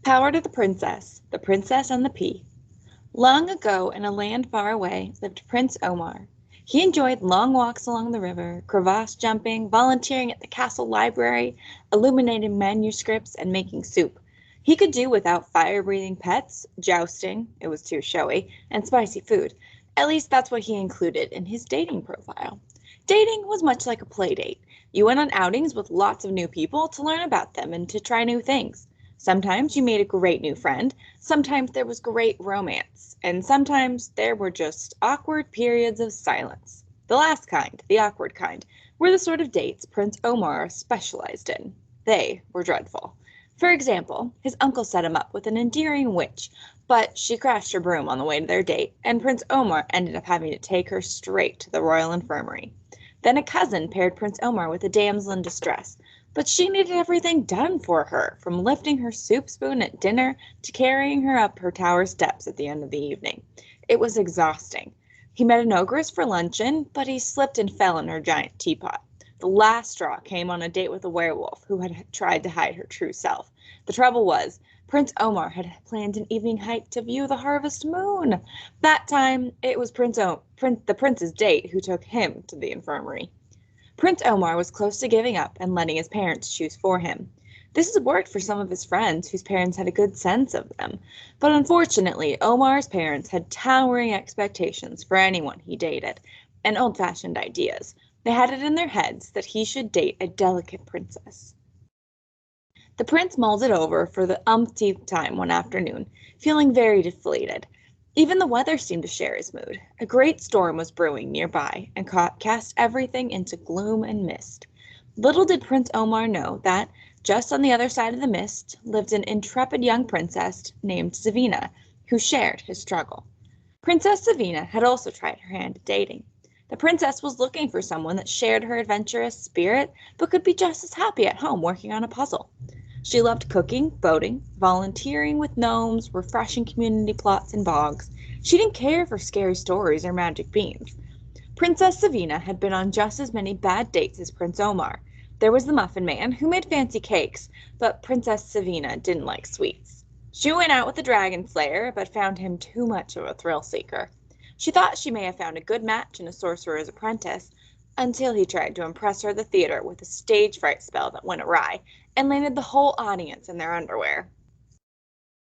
Power to the Princess and the Pea. Long ago, in a land far away, lived Prince Omar. He enjoyed long walks along the river, crevasse jumping, volunteering at the castle library, illuminating manuscripts, and making soup. He could do without fire-breathing pets, jousting, it was too showy, and spicy food. At least that's what he included in his dating profile. Dating was much like a play date. You went on outings with lots of new people to learn about them and to try new things. Sometimes you made a great new friend, sometimes there was great romance, and sometimes there were just awkward periods of silence. The last kind, the awkward kind, were the sort of dates Prince Omar specialized in. They were dreadful. For example, his uncle set him up with an endearing witch, but she crashed her broom on the way to their date, and Prince Omar ended up having to take her straight to the royal infirmary. Then a cousin paired Prince Omar with a damsel in distress, but she needed everything done for her, from lifting her soup spoon at dinner to carrying her up her tower steps at the end of the evening. It was exhausting. He met an ogress for luncheon, but he slipped and fell in her giant teapot. The last straw came on a date with a werewolf who had tried to hide her true self. The trouble was, Prince Omar had planned an evening hike to view the harvest moon. That time, it was the prince's date who took him to the infirmary. Prince Omar was close to giving up and letting his parents choose for him. This had worked for some of his friends whose parents had a good sense of them, but unfortunately, Omar's parents had towering expectations for anyone he dated, and old-fashioned ideas. They had it in their heads that he should date a delicate princess. The prince mulled it over for the umpteenth time one afternoon, feeling very deflated. Even the weather seemed to share his mood. A great storm was brewing nearby and cast everything into gloom and mist. Little did Prince Omar know that, just on the other side of the mist, lived an intrepid young princess named Savina, who shared his struggle. Princess Savina had also tried her hand at dating. The princess was looking for someone that shared her adventurous spirit, but could be just as happy at home working on a puzzle. She loved cooking, boating, volunteering with gnomes, refreshing community plots and bogs. She didn't care for scary stories or magic beans. Princess Savina had been on just as many bad dates as Prince Omar. There was the Muffin Man, who made fancy cakes, but Princess Savina didn't like sweets. She went out with the Dragon Slayer, but found him too much of a thrill-seeker. She thought she may have found a good match in a sorcerer's apprentice, until he tried to impress her at the theater with a stage fright spell that went awry and landed the whole audience in their underwear.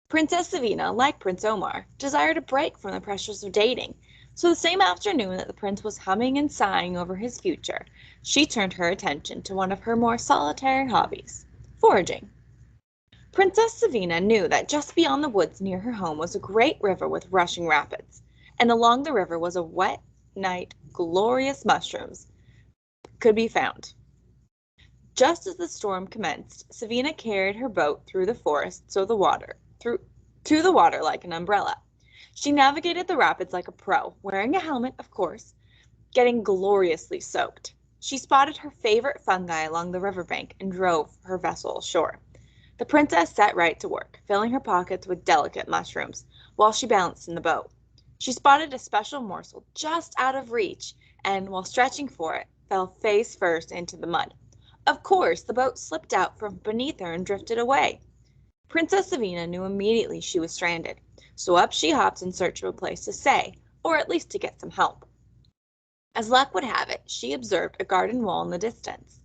Princess Savina, like Prince Omar, desired a break from the pressures of dating, so the same afternoon that the prince was humming and sighing over his future, she turned her attention to one of her more solitary hobbies, foraging. Princess Savina knew that just beyond the woods near her home was a great river with rushing rapids, and along the river was a wet night glorious mushrooms could be found. Just as the storm commenced, Savina carried her boat through the forest to the water like an umbrella. She navigated the rapids like a pro, wearing a helmet, of course, getting gloriously soaked. She spotted her favorite fungi along the riverbank and drove her vessel ashore. The princess set right to work, filling her pockets with delicate mushrooms, while she balanced in the boat. She spotted a special morsel just out of reach, and, while stretching for it, fell face first into the mud. Of course, the boat slipped out from beneath her and drifted away. Princess Savina knew immediately she was stranded, so up she hopped in search of a place to stay, or at least to get some help. As luck would have it, she observed a garden wall in the distance.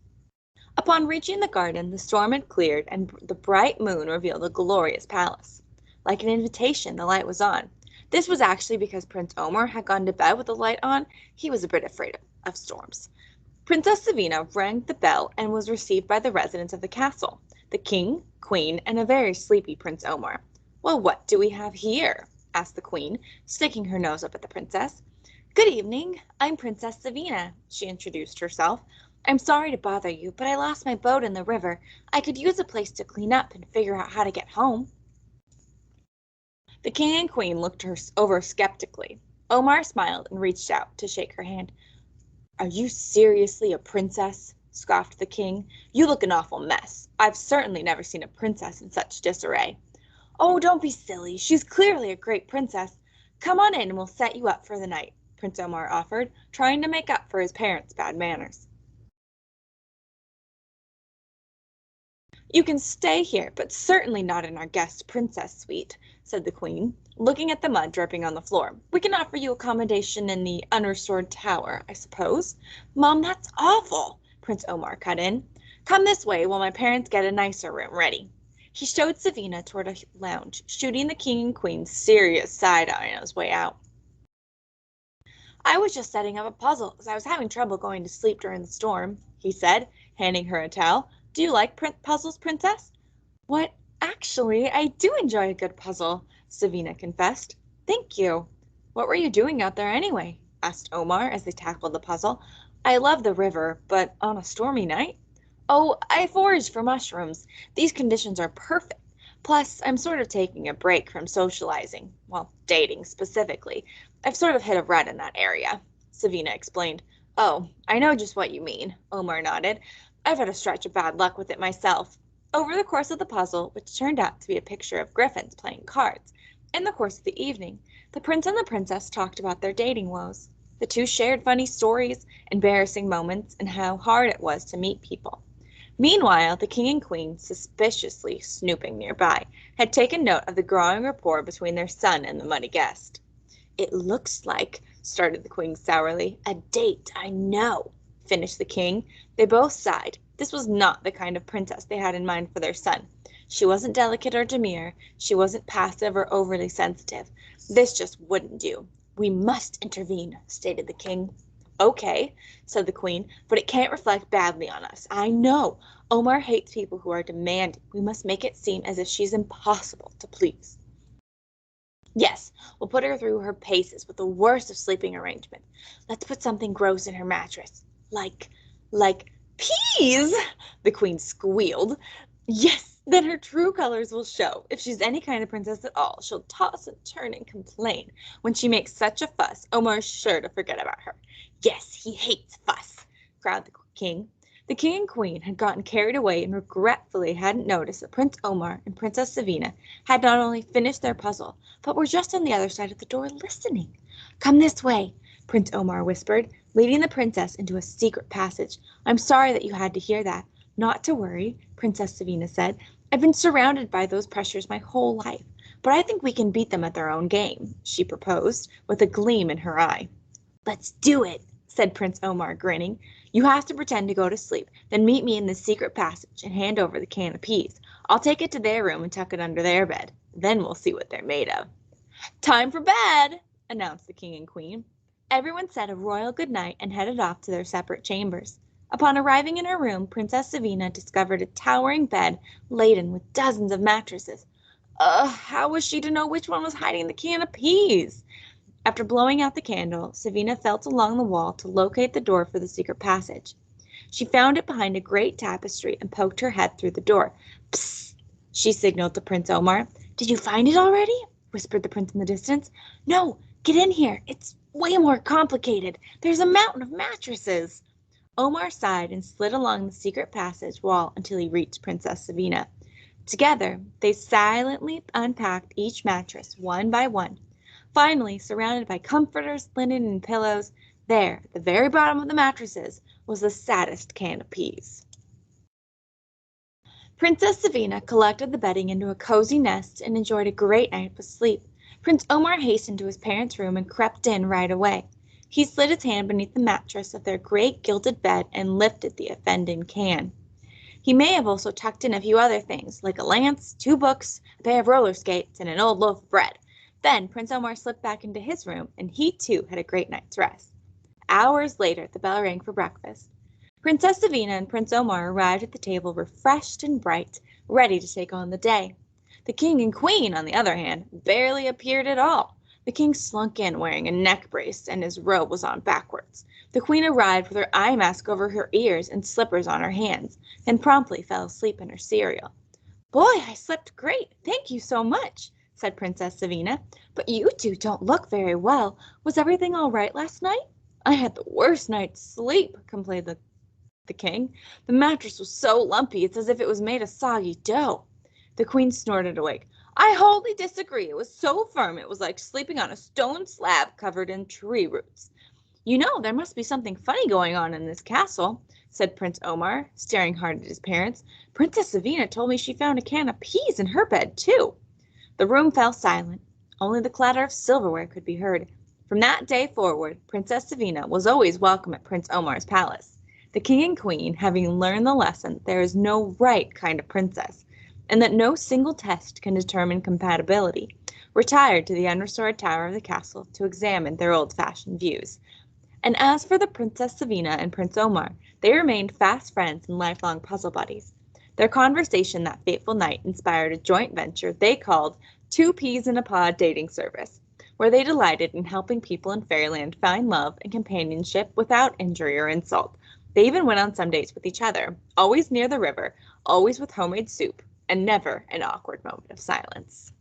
Upon reaching the garden, the storm had cleared, and the bright moon revealed a glorious palace. Like an invitation, the light was on. This was actually because Prince Omar had gone to bed with the light on. He was a bit afraid of storms. Princess Savina rang the bell and was received by the residents of the castle, the king, queen, and a very sleepy Prince Omar. "Well, what do we have here?" asked the queen, sticking her nose up at the princess. "Good evening. I'm Princess Savina," she introduced herself. "I'm sorry to bother you, but I lost my boat in the river. I could use a place to clean up and figure out how to get home." The king and queen looked her over skeptically. Omar smiled and reached out to shake her hand. "Are you seriously a princess?" scoffed the king. "You look an awful mess. I've certainly never seen a princess in such disarray." "Oh, don't be silly. She's clearly a great princess. Come on in and we'll set you up for the night," Prince Omar offered, trying to make up for his parents' bad manners. You can stay here, but certainly not in our guest princess suite, said the queen, looking at the mud dripping on the floor. We can offer you accommodation in the unrestored tower, I suppose. Mom, that's awful, Prince Omar cut in. Come this way while my parents get a nicer room ready. He showed Savina toward a lounge, shooting the king and queen serious side-eye on his way out. I was just setting up a puzzle, as I was having trouble going to sleep during the storm, he said, handing her a towel. Do you like puzzles, princess? What, actually, I do enjoy a good puzzle, Savina confessed. Thank you. What were you doing out there anyway? Asked Omar as they tackled the puzzle. I love the river, but on a stormy night? Oh, I foraged for mushrooms. These conditions are perfect. Plus, I'm sort of taking a break from socializing. Well, dating specifically. I've sort of hit a rut in that area, Savina explained. Oh, I know just what you mean, Omar nodded. I've had a stretch of bad luck with it myself. Over the course of the puzzle, which turned out to be a picture of griffins playing cards, in the course of the evening, the prince and the princess talked about their dating woes. The two shared funny stories, embarrassing moments, and how hard it was to meet people. Meanwhile, the king and queen, suspiciously snooping nearby, had taken note of the growing rapport between their son and the muddy guest. It looks like, started the queen sourly. A date, I know, finished the king. They both sighed. This was not the kind of princess they had in mind for their son. She wasn't delicate or demure. She wasn't passive or overly sensitive. This just wouldn't do. We must intervene, stated the king. Okay, said the queen, but it can't reflect badly on us. I know. Omar hates people who are demanding. We must make it seem as if she's impossible to please. Yes, we'll put her through her paces with the worst of sleeping arrangements. Let's put something gross in her mattress. Like peas, the queen squealed. Yes, then her true colors will show. If she's any kind of princess at all, she'll toss and turn and complain. When she makes such a fuss, Omar's sure to forget about her. Yes, he hates fuss, growled the king. The king and queen had gotten carried away and regretfully hadn't noticed that Prince Omar and Princess Savina had not only finished their puzzle, but were just on the other side of the door listening. Come this way, Prince Omar whispered, leading the princess into a secret passage. I'm sorry that you had to hear that. Not to worry, Princess Savina said. I've been surrounded by those pressures my whole life, but I think we can beat them at their own game, she proposed, with a gleam in her eye. Let's do it, said Prince Omar, grinning. You have to pretend to go to sleep, then meet me in the secret passage and hand over the can of peas. I'll take it to their room and tuck it under their bed. Then we'll see what they're made of. Time for bed, announced the king and queen. Everyone said a royal good night and headed off to their separate chambers. Upon arriving in her room, Princess Savina discovered a towering bed laden with dozens of mattresses. How was she to know which one was hiding the can of peas? After blowing out the candle, Savina felt along the wall to locate the door for the secret passage. She found it behind a great tapestry and poked her head through the door. Psst, she signaled to Prince Omar. Did you find it already? Whispered the prince in the distance. No, get in here. It's way more complicated. There's a mountain of mattresses. Omar sighed and slid along the secret passage wall until he reached Princess Savina. Together, they silently unpacked each mattress one by one. Finally, surrounded by comforters, linen, and pillows, there, at the very bottom of the mattresses, was the saddest can of peas. Princess Savina collected the bedding into a cozy nest and enjoyed a great night of sleep. Prince Omar hastened to his parents' room and crept in right away. He slid his hand beneath the mattress of their great gilded bed and lifted the offending can. He may have also tucked in a few other things, like a lance, 2 books, a pair of roller skates, and an old loaf of bread. Then Prince Omar slipped back into his room, and he too had a great night's rest. Hours later, the bell rang for breakfast. Princess Savina and Prince Omar arrived at the table refreshed and bright, ready to take on the day. The king and queen, on the other hand, barely appeared at all. The king slunk in wearing a neck brace, and his robe was on backwards. The queen arrived with her eye mask over her ears and slippers on her hands, then promptly fell asleep in her cereal. Boy, I slept great. Thank you so much, said Princess Savina. But you two don't look very well. Was everything all right last night? I had the worst night's sleep, complained the king. The mattress was so lumpy, it's as if it was made of soggy dough. The queen snorted awake. I wholly disagree. It was so firm it was like sleeping on a stone slab covered in tree roots. You know, there must be something funny going on in this castle, said Prince Omar, staring hard at his parents. Princess Savina told me she found a can of peas in her bed, too. The room fell silent. Only the clatter of silverware could be heard. From that day forward, Princess Savina was always welcome at Prince Omar's palace. The king and queen, having learned the lesson that there is no right kind of princess, and that no single test can determine compatibility, retired to the unrestored tower of the castle to examine their old-fashioned views. And as for the Princess Savina and Prince Omar, they remained fast friends and lifelong puzzle buddies. Their conversation that fateful night inspired a joint venture they called Two Peas in a Pod Dating Service, where they delighted in helping people in fairyland find love and companionship without injury or insult. They even went on some dates with each other, always near the river, always with homemade soup, and never an awkward moment of silence.